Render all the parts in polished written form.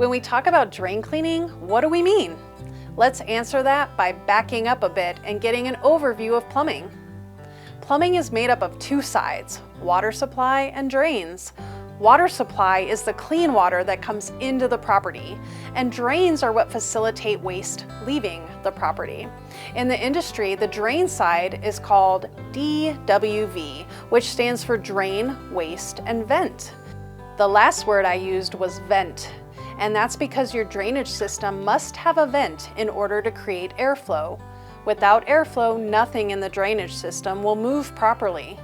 When we talk about drain cleaning, what do we mean? Let's answer that by backing up a bit and getting an overview of plumbing. Plumbing is made up of two sides, water supply and drains. Water supply is the clean water that comes into the property, and drains are what facilitate waste leaving the property. In the industry, the drain side is called DWV, which stands for drain, waste, and vent. The last word I used was vent, and that's because your drainage system must have a vent in order to create airflow. Without airflow, nothing in the drainage system will move properly.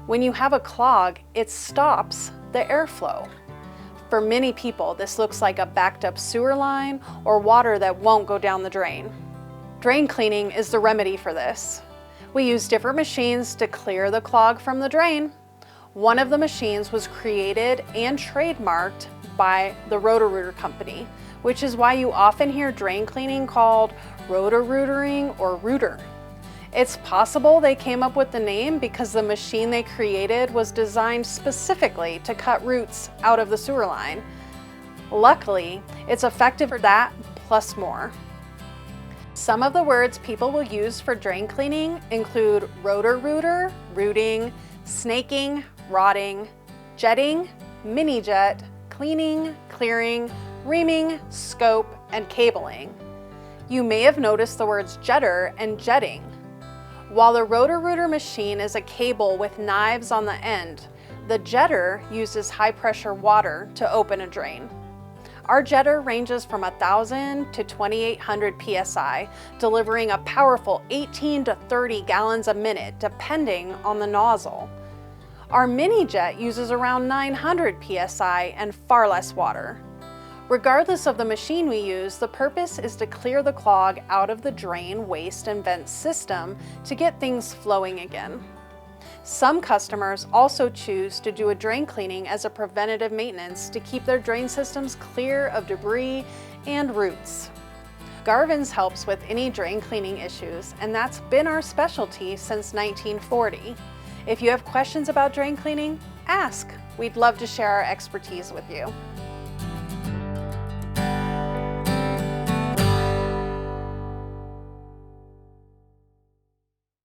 When you have a clog, it stops the airflow. For many people, this looks like a backed up sewer line or water that won't go down the drain. Drain cleaning is the remedy for this. We use different machines to clear the clog from the drain. One of the machines was created and trademarked by the Roto-Rooter company, which is why you often hear drain cleaning called roto-rootering or rooter. It's possible they came up with the name because the machine they created was designed specifically to cut roots out of the sewer line. Luckily, it's effective for that plus more. Some of the words people will use for drain cleaning include roto-rooter, rooting, snaking, rotting, jetting, mini jet, cleaning, clearing, reaming, scope, and cabling. You may have noticed the words jetter and jetting. While the Roto-Rooter machine is a cable with knives on the end, the jetter uses high-pressure water to open a drain. Our jetter ranges from 1,000 to 2,800 psi, delivering a powerful 18 to 30 gallons a minute, depending on the nozzle. Our mini jet uses around 900 psi and far less water. Regardless of the machine we use, the purpose is to clear the clog out of the drain, waste, and vent system to get things flowing again. Some customers also choose to do a drain cleaning as a preventative maintenance to keep their drain systems clear of debris and roots. Garvin's helps with any drain cleaning issues, and that's been our specialty since 1940. If you have questions about drain cleaning, ask. We'd love to share our expertise with you.